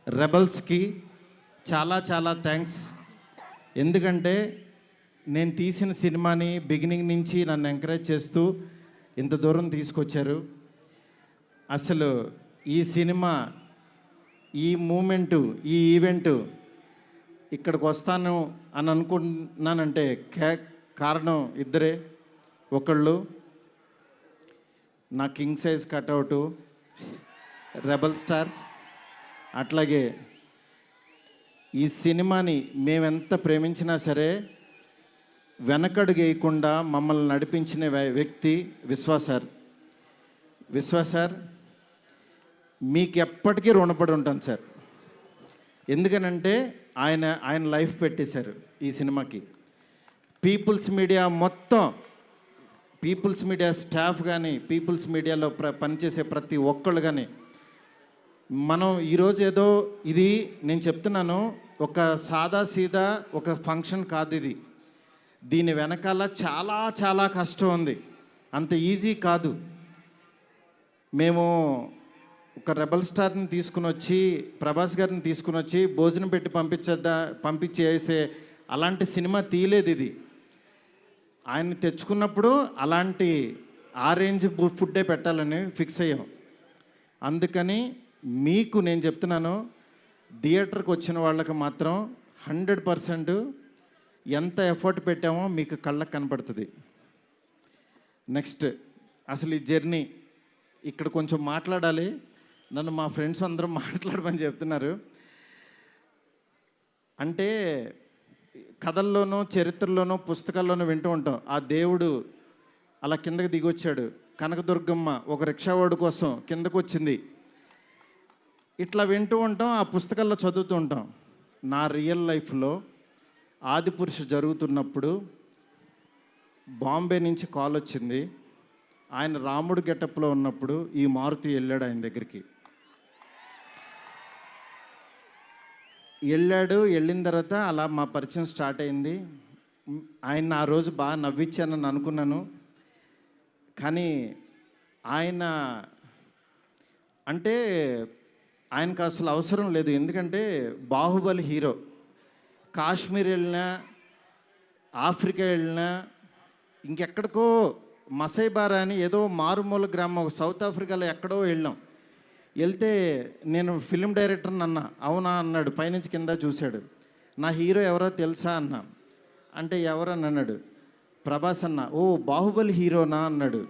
రెబల్స్కి చాలా చాలా థ్యాంక్స్. ఎందుకంటే నేను తీసిన సినిమాని బిగినింగ్ నుంచి నన్ను ఎంకరేజ్ చేస్తూ ఇంత దూరం తీసుకొచ్చారు. అసలు ఈ సినిమా, ఈ మూమెంటు, ఈ ఈవెంటు ఇక్కడికి వస్తాను అని అనుకుంటున్నానంటే కారణం ఇద్దరే. ఒకళ్ళు నా కింగ్ సైజ్ కట్అవుటు రెబల్ స్టార్, అట్లాగే ఈ సినిమాని మేమెంత ప్రేమించినా సరే వెనకడుగు వేయకుండా మమ్మల్ని నడిపించిన వ్యక్తి విశ్వా సార్. విశ్వా సార్, మీకు ఎప్పటికీ రుణపడి ఉంటాను సార్. ఎందుకనంటే ఆయన లైఫ్ పెట్టేశారు ఈ సినిమాకి. పీపుల్స్ మీడియా మొత్తం, పీపుల్స్ మీడియా స్టాఫ్ కానీ, పీపుల్స్ మీడియాలో పనిచేసే ప్రతి ఒక్కళ్ళు కానీ, మనం ఈరోజు ఏదో ఇది నేను చెప్తున్నాను, ఒక సాదా సీదా ఒక ఫంక్షన్ కాదు ఇది. దీని వెనకాల చాలా చాలా కష్టం ఉంది, అంత ఈజీ కాదు. మేము ఒక రెబల్ స్టార్ని తీసుకుని వచ్చి, ప్రభాస్ గారిని తీసుకుని వచ్చి భోజనం పెట్టి పంపించేసే అలాంటి సినిమా తీయలేదు ఇది. ఆయన్ని తెచ్చుకున్నప్పుడు అలాంటి ఆ రేంజ్ ఫుడ్డే పెట్టాలని ఫిక్స్ అయ్యాం. అందుకని మీకు నేను చెప్తున్నాను, థియేటర్కి వచ్చిన వాళ్ళకి మాత్రం 100% ఎంత ఎఫర్ట్ పెట్టామో మీకు కళ్ళకు కనపడుతుంది. నెక్స్ట్ అసలు ఈ జర్నీ ఇక్కడ కొంచెం మాట్లాడాలి. నన్ను మా ఫ్రెండ్స్ అందరూ మాట్లాడమని చెప్తున్నారు. అంటే కథల్లోనూ, చరిత్రలోనూ, పుస్తకాల్లోనూ వింటూ ఉంటాం, ఆ దేవుడు అలా కిందకి దిగొచ్చాడు, కనకదుర్గమ్మ ఒక రిక్షావాడు కోసం కిందకు వచ్చింది, ఇట్లా వింటూ ఉంటాం, ఆ పుస్తకాల్లో చదువుతూ ఉంటాం. నా రియల్ లైఫ్లో ఆదిపురుష జరుగుతున్నప్పుడు బాంబే నుంచి కాల్ వచ్చింది. ఆయన రాముడు గెటప్లో ఉన్నప్పుడు ఈ మారుతి వెళ్ళాడు ఆయన దగ్గరికి. వెళ్ళిన తర్వాత అలా మా పరిచయం స్టార్ట్ అయింది. ఆయన ఆ రోజు బాగా నవ్వించానని అనుకున్నాను. కానీ ఆయన అంటే ఆయనకు అసలు అవసరం లేదు. ఎందుకంటే బాహుబలి హీరో. కాశ్మీర్ వెళ్ళినా, ఆఫ్రికా వెళ్ళినా, ఇంకెక్కడికో మసైబారా అని ఏదో మారుమూల గ్రామం సౌత్ ఆఫ్రికాలో ఎక్కడో వెళ్ళాం. వెళ్తే నేను ఫిలిం డైరెక్టర్ని అన్నా. అవునా అన్నాడు. పైనుంచి కింద చూశాడు. నా హీరో ఎవరో తెలుసా అన్నా. అంటే ఎవరని అన్నాడు. ప్రభాస్ అన్న. ఓ బాహుబలి హీరోనా అన్నాడు.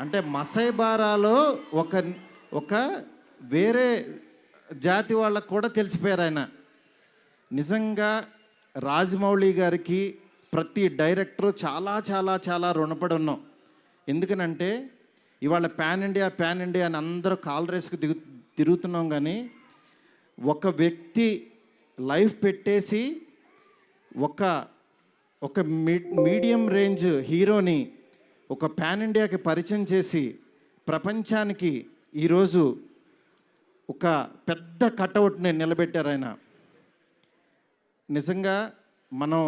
అంటే మసైబారాలో ఒక వేరే జాతి వాళ్ళకు కూడా తెలిసిపోయారు ఆయన. నిజంగా రాజమౌళి గారికి ప్రతి డైరెక్టరు చాలా చాలా చాలా రుణపడి ఉన్నాం. ఎందుకనంటే ఇవాళ పాన్ ఇండియా అని అందరూ కాల్ రేస్కి తిరుగుతున్నాం. కానీ ఒక వ్యక్తి లైఫ్ పెట్టేసి ఒక మీడియం రేంజ్ హీరోని ఒక పాన్ ఇండియాకి పరిచయం చేసి ప్రపంచానికి ఈరోజు ఒక పెద్ద కటౌట్ని నిలబెట్టారు ఆయన. నిజంగా మనం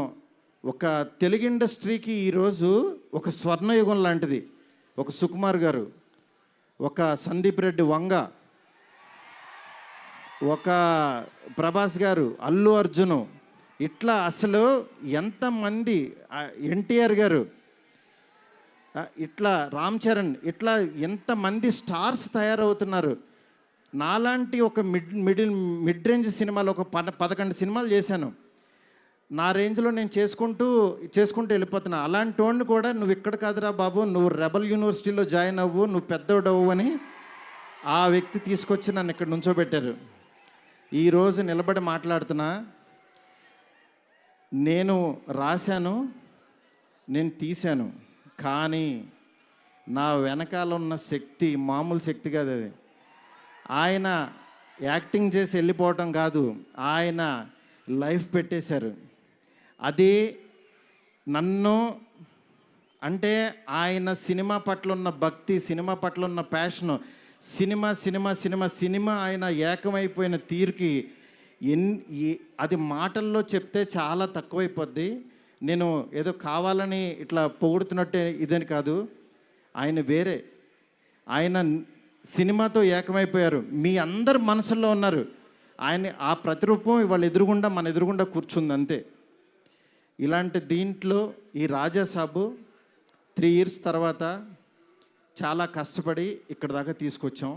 ఒక తెలుగు ఇండస్ట్రీకి ఈరోజు ఒక స్వర్ణయుగం లాంటిది. ఒక సుకుమార్ గారు, ఒక సందీప్ రెడ్డి వంగ, ఒక ప్రభాస్ గారు, అల్లు అర్జును, ఇట్లా అసలు ఎంతమంది, ఎన్టీఆర్ గారు, ఇట్లా రామ్ చరణ్, ఇట్లా ఎంతమంది స్టార్స్ తయారవుతున్నారు. నాలాంటి ఒక మిడ్ రేంజ్ సినిమాలు ఒక 11 సినిమాలు చేశాను. నా రేంజ్లో నేను చేసుకుంటూ వెళ్ళిపోతున్నా. అలాంటి వాడిని కూడా నువ్వు ఇక్కడ కాదురా బాబు, నువ్వు రెబల్ యూనివర్సిటీలో జాయిన్ అవ్వు, నువ్వు పెద్దోడవు అని ఆ వ్యక్తి తీసుకొచ్చి నన్ను ఇక్కడ నుంచోబెట్టారు. ఈరోజు నిలబడి మాట్లాడుతున్నా. నేను రాశాను, నేను తీశాను, కానీ నా వెనకాల ఉన్న శక్తి మామూలు శక్తి కాదు. అది ఆయన యాక్టింగ్ చేసి వెళ్ళిపోవటం కాదు, ఆయన లైఫ్ పెట్టేశారు. అది నన్ను అంటే ఆయన సినిమా పట్ల ఉన్న భక్తి, సినిమా పట్ల ఉన్న ప్యాషను, సినిమా ఆయన ఏకమైపోయిన తీరుకి అది మాటల్లో చెప్తే చాలా తక్కువైపోద్ది. నేను ఏదో కావాలని ఇట్లా పొగుడుతున్నట్టే ఇదని కాదు. ఆయన వేరే, ఆయన సినిమాతో ఏకమైపోయారు. మీ అందరు మనసుల్లో ఉన్నారు. ఆయన ఆ ప్రతిరూపం ఇవాళ ఎదురుగుండా మన ఎదురుగుండా కూర్చుంది అంతే. ఇలాంటి దీంట్లో ఈ రాజాసాబు 3 years తర్వాత చాలా కష్టపడి ఇక్కడ దాకా తీసుకొచ్చాం.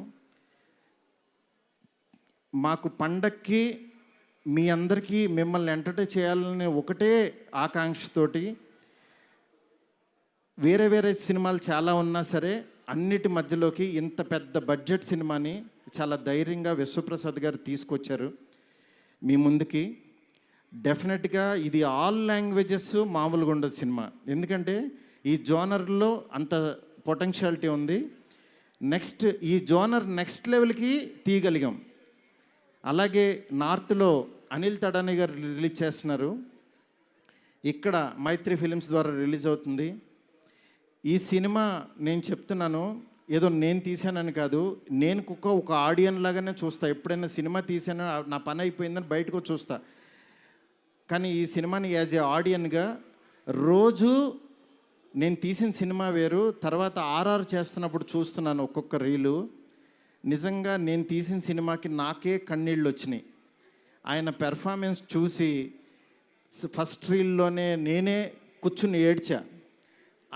మాకు పండక్కి మీ అందరికీ మిమ్మల్ని ఎంటర్టైన్ చేయాలని ఒకటే ఆకాంక్షతోటి వేరే వేరే సినిమాలు చాలా ఉన్నా సరే అన్నిటి మధ్యలోకి ఇంత పెద్ద బడ్జెట్ సినిమాని చాలా ధైర్యంగా విశ్వప్రసాద్ గారు తీసుకొచ్చారు మీ ముందుకి. డెఫినెట్గా ఇది ఆల్ లాంగ్వేజెస్ మామూలుగా ఉండదు సినిమా, ఎందుకంటే ఈ జోనర్లో అంత పొటెన్షియాలిటీ ఉంది. నెక్స్ట్ ఈ జోనర్ నెక్స్ట్ లెవెల్కి తీయగలిగాం. అలాగే నార్త్లో అనిల్ తడాని గారు రిలీజ్ చేస్తున్నారు, ఇక్కడ మైత్రి ఫిలిమ్స్ ద్వారా రిలీజ్ అవుతుంది. ఈ సినిమా నేను చెప్తున్నాను, ఏదో నేను తీసానని కాదు, నేను ఒక ఆడియన్ లాగానే చూస్తా. ఎప్పుడైనా సినిమా తీసాను నా పని అయిపోయిందని బయటకు చూస్తా, కానీ ఈ సినిమాని యాజ్ ఏ ఆడియన్గా రోజు నేను తీసిన సినిమా వేరు, తర్వాత ఆర్ఆర్ చేస్తున్నప్పుడు చూస్తున్నాను ఒక్కొక్క రీలు. నిజంగా నేను తీసిన సినిమాకి నాకే కన్నీళ్ళు వచ్చినాయి. ఆయన పెర్ఫార్మెన్స్ చూసి ఫస్ట్ రీల్లోనే నేనే కూర్చుని ఏడ్చా.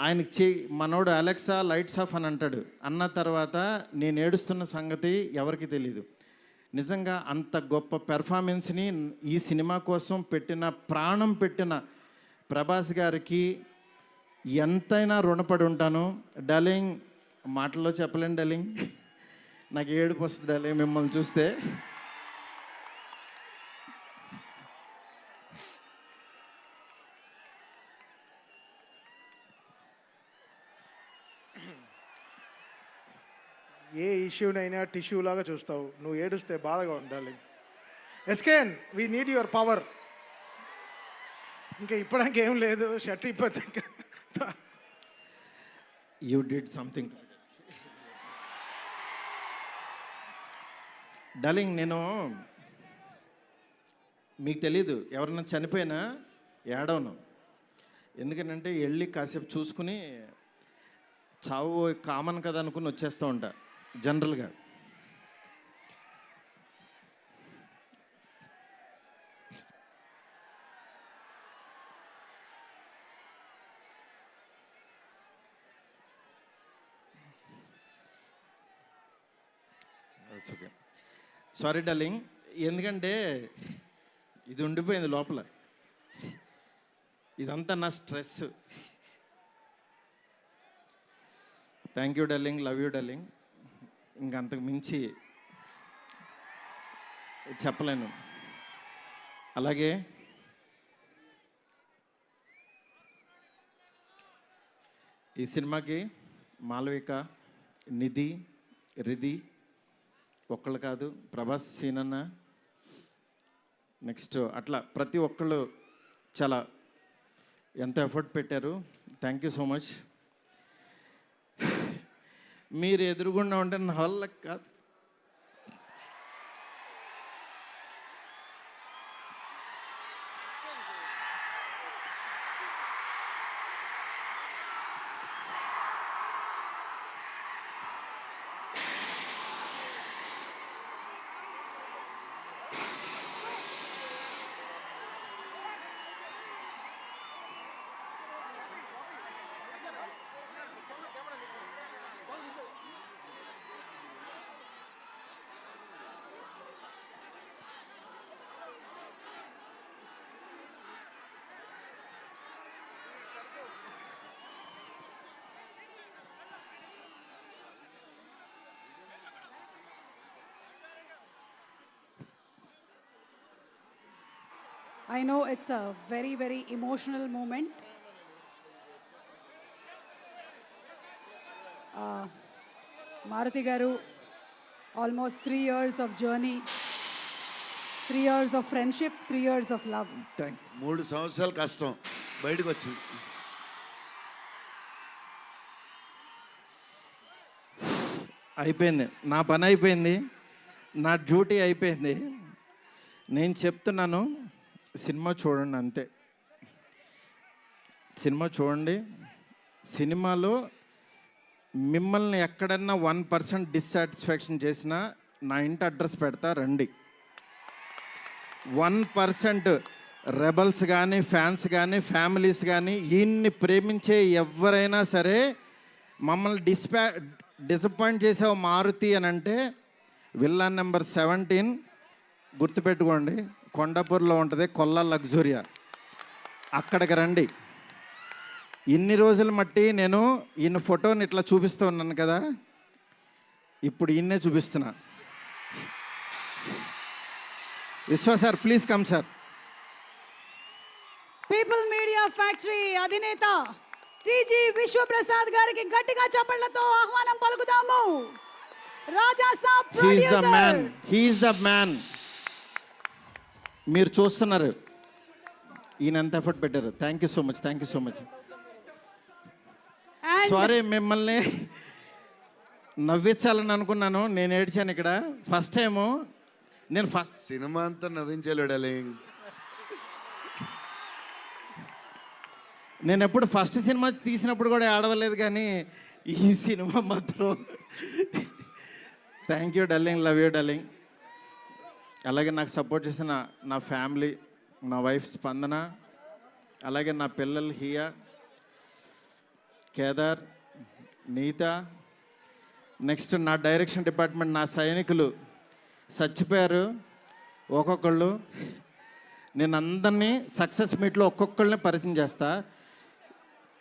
ఆయనకి మనోడు అలెక్సా లైట్స్ ఆఫ్ అని అంటాడు, అన్న తర్వాత నేను ఏడుస్తున్న సంగతి ఎవరికి తెలీదు. నిజంగా అంత గొప్ప పెర్ఫార్మెన్స్ని ఈ సినిమా కోసం ప్రాణం పెట్టిన ప్రభాస్ గారికి ఎంతైనా రుణపడి ఉంటాను. డార్లింగ్, మాటల్లో చెప్పలేను డార్లింగ్, నాకు ఏడుపు వస్తుంది డార్లింగ్ మిమ్మల్ని చూస్తే. ఏ ఇష్యూనైనా టిష్యూ లాగా చూస్తావు, నువ్వు ఏడుస్తే బాధగా ఉండాలి. ఎస్కేన్, వీ నీడ్ యువర్ పవర్. ఇంకా ఇప్పడానికి ఏం లేదు, షర్ట్ ఇప్పటి యూ డిడ్ సంథింగ్ డార్లింగ్. నేను మీకు తెలీదు, ఎవరన్నా చనిపోయినా ఏడవను, ఎందుకంటే వెళ్ళి కాసేపు చూసుకుని చావు కామన్ కదా అనుకుని వచ్చేస్తూ ఉంటా జనరల్గా. ఓకే, సారీ డార్లింగ్, ఎందుకంటే ఇది ఉండిపోయింది లోపల, ఇదంతా నా stress. Thank you darling, love you darling, ఇంకంతకు మించి చెప్పలేను. అలాగే ఈ సినిమాకి మాలవిక, నిధి, రిధి ఒక్కళ్ళు కాదు, ప్రభాస్, సీనన్న, నెక్స్ట్ అట్లా ప్రతి ఒక్కళ్ళు చాలా ఎంత ఎఫర్ట్ పెట్టారు. Thank you so much. మీరు ఎదురుగుండా ఉంటే నా వల్ల కాదు. I know it's a very, very emotional moment. Maruti Garu, almost 3 years of journey, 3 years of friendship, 3 years of love. 3 సంవత్సరాల కష్టం బయటకు వచ్చింది. అయిపోయింది, నా పని అయిపోయింది, నా డ్యూటీ అయిపోయింది. నేను చెప్తున్నాను, సినిమా చూడండి అంతే. సినిమా చూడండి. సినిమాలో మిమ్మల్ని ఎక్కడన్నా 1% డిస్సాటిస్ఫాక్షన్ చేసినా నా ఇంటి అడ్రస్ పెడతా, రండి. 1% రెబల్స్ కానీ ఫ్యాన్స్ కానీ ఫ్యామిలీస్ కానీ ఈయన్ని ప్రేమించే ఎవరైనా సరే మమ్మల్ని డిసప్పాయింట్ చేసావు మారుతి అని అంటే విల్లా నెంబర్ 17 గుర్తుపెట్టుకోండి, కొండాపూర్లో ఉంటుంది, కొల్లా లగ్జూరియా. అక్కడికి రండి. ఇన్ని రోజులు మట్టి నేను ఈయన ఫోటోని ఇట్లా చూపిస్తూ ఉన్నాను కదా, ఇప్పుడు ఈయన్నే చూపిస్తున్నా. Vishwa sir, please come sir. People media factory అధినేత టీజీ విశ్వప్రసాద్ గారికి గట్టిగా చప్పట్లతో ఆహ్వానం పలుకుదాము. Raja Saab he's the producer. Man, he's the man. మీరు చూస్తున్నారు ఈయన ఎంత ఎఫర్ట్ పెట్టారు. Thank you so much, thank you so much. And sorry, మిమ్మల్ని నవ్వించాలని అనుకున్నాను, నేను ఏడ్చాను ఇక్కడ. ఫస్ట్ టైము నేను సినిమా అంతా నవ్వించాడు డార్లింగ్. నేను ఎప్పుడు ఫస్ట్ సినిమా తీసినప్పుడు కూడా ఆడవలేదు, కానీ ఈ సినిమా మాత్రం thank you darling, love you darling. అలాగే నాకు సపోర్ట్ చేసిన నా ఫ్యామిలీ, నా వైఫ్ స్పందన, అలాగే నా పిల్లలు హియా, కేదార్, నీత, నెక్స్ట్ నా డైరెక్షన్ డిపార్ట్మెంట్, నా సైనికులు చచ్చిపోయారు ఒక్కొక్కళ్ళు. నేను అందరినీ సక్సెస్ మీట్లో ఒక్కొక్కళ్ళని పరిచయం చేస్తా.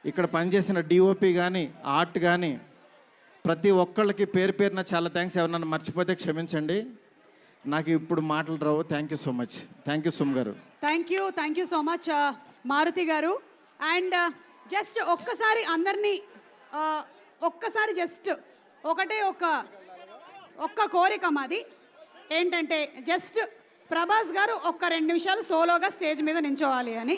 ఇక్కడ పనిచేసిన డిఓపి కానీ ఆర్ట్ కానీ ప్రతి ఒక్కళ్ళకి పేరు పేరున చాలా థ్యాంక్స్. ఎవరన్నా మర్చిపోతే క్షమించండి, నాకు ఇప్పుడు మాటలు రావు. Thank you so much. Thank you సుమ్ గారు. Thank you so much Maruthi గారు. అండ్ జస్ట్ ఒక్కసారి అందరినీ ఒక్కసారి జస్ట్ ఒకటే ఒక్క కోరిక మాది ఏంటంటే, జస్ట్ ప్రభాస్ గారు ఒక్క 2 నిమిషాలు సోలోగా స్టేజ్ మీద నించోవాలి అని.